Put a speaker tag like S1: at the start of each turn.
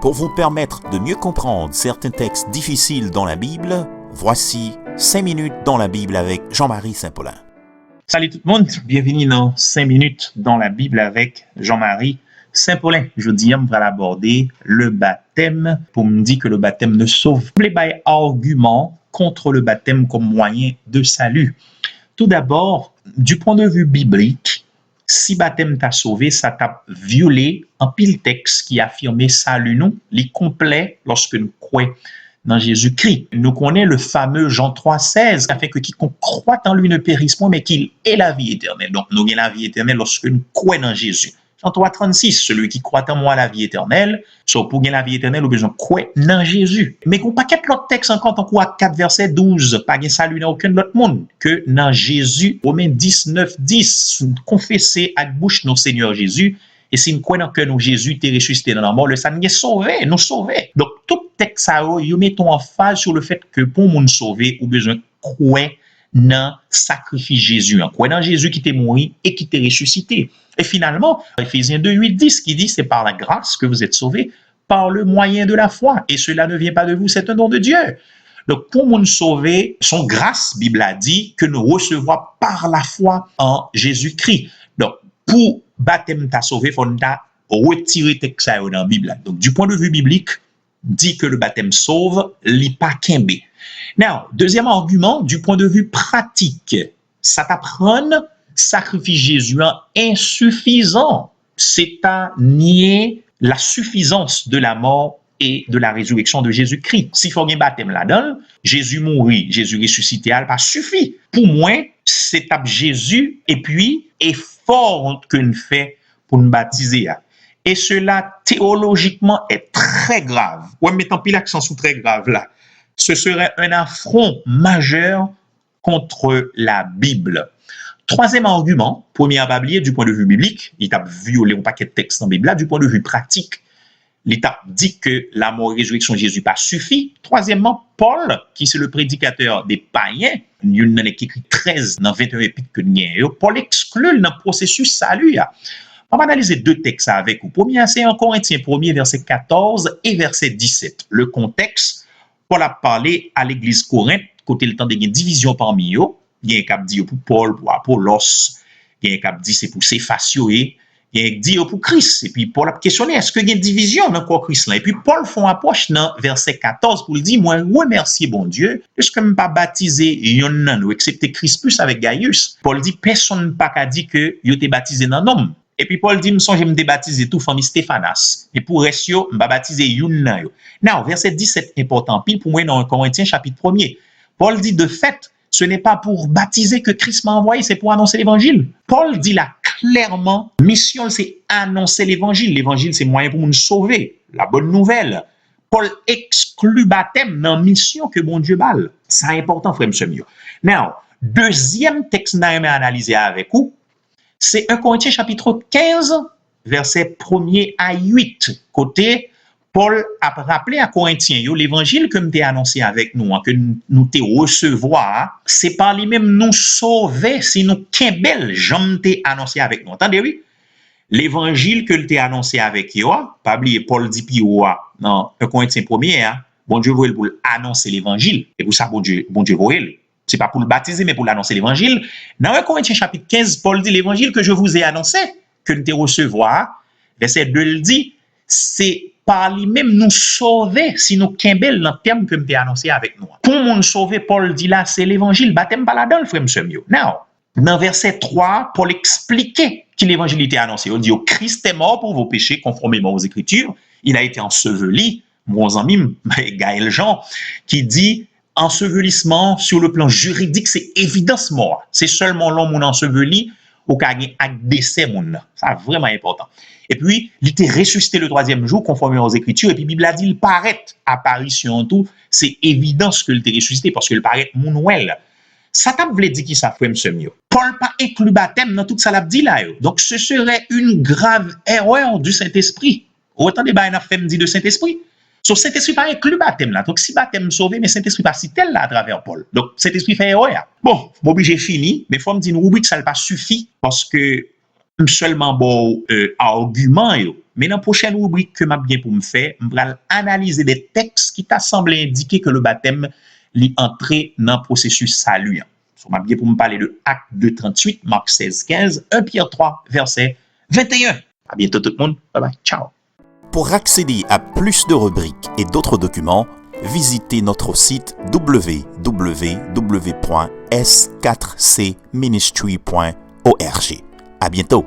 S1: Pour vous permettre de mieux comprendre certains textes difficiles dans la Bible, voici 5 minutes dans la Bible avec Jean-Marie Saint-Paulin.
S2: Salut tout le monde, bienvenue dans 5 minutes dans la Bible avec Jean-Marie Saint-Paulin. Jeudi, on va aborder le baptême pour me dire que le baptême ne sauve pas. Les arguments contre le baptême comme moyen de salut. Tout d'abord, du point de vue biblique, si baptême t'a sauvé, ça t'a violé un pile texte qui affirmait salut nous, les complets lorsque nous croyons dans Jésus-Christ. Nous connaissons le fameux Jean 3,16 qui a fait que quiconque croit en lui ne périsse point, mais qu'il ait la vie éternelle. Donc, nous avons la vie éternelle lorsque nous croyons dans Jésus. Jean 3,36, celui qui croit en moi la vie éternelle, sauf pour gagner la vie éternelle, nous besoin de croire dans Jésus. Mais qu'on paquet l'autre texte encore, on croit 4 verset 12, pas de salut dans aucun autre monde que dans Jésus. Romains 19, 10, confesser à bouche nos Seigneur Jésus. Et si nous croyons que nous Jésus t'est ressuscité dans la mort, le sang nous est sauvé, nous sauvé. Donc, tout texte ça, nous mettons en phase sur le fait que pour nous sauver, nous besoin de croire dans sacrifice Jésus, croire dans Jésus qui t'est mort et qui t'est ressuscité. Et finalement, Ephésiens 2, 8, 10 qui dit c'est par la grâce que vous êtes sauvés, par le moyen de la foi. Et cela ne vient pas de vous, c'est un don de Dieu. Donc, pour nous sauver, son grâce, Bible a dit, que nous recevons par la foi en Jésus-Christ. Donc, pour baptême t'a sauvé, il faut retirer texte dans la Bible. Donc, du point de vue biblique, dit que le baptême sauve, li pas kembe. Now, deuxième argument, du point de vue pratique, ça t'apprend sacrifice Jésus insuffisant. C'est à nier la suffisance de la mort et de la résurrection de Jésus-Christ. S'il faut un baptême là-dedans, Jésus mourit, Jésus ressuscité, elle pas suffit. Pour moi, c'est à Jésus et puis effort que nous fait pour nous baptiser. Et cela, théologiquement, est très grave. Ouais, mais tant pis l'accent sur très grave là. Ce serait un affront majeur contre la Bible. Troisième argument, premier à oublier du point de vue biblique, il a violé un paquet de textes dans la Bible, là, du point de vue pratique, l'État dit que la mort et la résurrection de Jésus pas suffit. Troisièmement, Paul, qui c'est le prédicateur des païens, il y en a qui écrit 13 dans 21 épîtres que nous avons, Paul exclut dans le processus salut. On va analyser deux textes avec vous. Premier, c'est en Corinthiens 1er, verset 14 et verset 17. Le contexte, Paul a parlé à l'église Corinthe, côté le temps de division parmi eux. Il y a un qui dit pour Paul, pour Apollos, il y a un qui dit c'est pour Céphas, il y a un qui dit pour Christ. Et puis Paul a questionné, est-ce qu'il y a une division dans le Christ là? Et puis Paul fait une approche dans verset 14 pour lui dire, moi, remercie bon Dieu, est-ce que je ne pas baptisé yon excepté Christ plus avec Gaius? Paul dit, personne n'a pas dit que il été baptisé dans l'homme. Et puis Paul dit, je me baptisé tout famille Stéphanas. Et pour Restio, je baptisé yon. Now, verset 17 important pile pour moi dans Corinthiens chapitre 1er. Paul dit, de fait, ce n'est pas pour baptiser que Christ m'a envoyé, c'est pour annoncer l'évangile. Paul dit là clairement, mission c'est annoncer l'évangile. L'évangile c'est moyen pour nous sauver, la bonne nouvelle. Paul exclut baptême dans la mission que bon Dieu balle. C'est important, frère monsieur Mio. Now, deuxième texte que nous allons analyser avec vous, c'est 1 Corinthiens chapitre 15, verset 1er à 8. Côté, Paul a rappelé à Corinthiens, l'évangile que nous t'ai annoncé avec nous, que nous t'ai recevoir, c'est par lui-même nous sauver si nous kembel, j'en t'ai annoncé avec nous. Entendez, oui? L'évangile que t'ai annoncé avec vous, pas oublier Paul dit puis dans 1 Corinthiens 1er, bon Dieu veut pour annoncer l'évangile. Et pour ça, bon Dieu veut. C'est pas pour le baptiser, mais pour l'annoncer l'évangile. Dans 1 Corinthiens chapitre 15, Paul dit l'évangile que je vous ai annoncé, que nous t'ai recevoir, verset 2 le dit, c'est par lui-même nous sauver si nous kembel dans le terme que nous t'ai annoncé avec nous. Pour nous sauver, Paul dit là, c'est l'évangile, baptême pas là-dedans, frère monsieur Mio. Now, dans verset 3, Paul expliquait que l'évangile était annoncé. On dit, Christ est mort pour vos péchés, conformément aux Écritures. Il a été enseveli, mon ami Gaël Jean, qui dit, ensevelissement sur le plan juridique, c'est évidence mort. C'est seulement l'homme qui enseveli ou qui a un décès. Ça, vraiment important. Et puis, il était ressuscité le troisième jour, conformément aux Écritures. Et puis, la Bible a dit, il paraît, apparition tout, c'est évidence qu'il était ressuscité parce qu'il paraît mounouel. Ça t'a voulu dire qui ça fait, monsieur Mio. Paul pas inclus baptême dans tout ça l'a dit là. Donc, ce serait une grave erreur du Saint-Esprit. Autant de bains n'a fait dit de Saint-Esprit. Sur Saint-Esprit pas inclus baptême là. Donc, si baptême sauvé, mais Saint-Esprit pas cité là à travers Paul. Donc, Saint-Esprit fait erreur. Bon, j'ai fini, mais faut me dire une rubrique ça n'a pas suffi parce que seulement bon argument yo. Mais dans la prochaine rubrique que m'a bien pour me faire, je vais analyser des textes qui t'a semblé indiquer que le baptême l'est entré dans le processus saluant. So, m'a bien pour me parler de Acte 2:38, Marc 16:15, 1 Pierre 3, verset 21. À bientôt tout le monde. Bye bye. Ciao.
S1: Pour accéder à plus de rubriques et d'autres documents, visitez notre site www.s4cministry.org. À bientôt.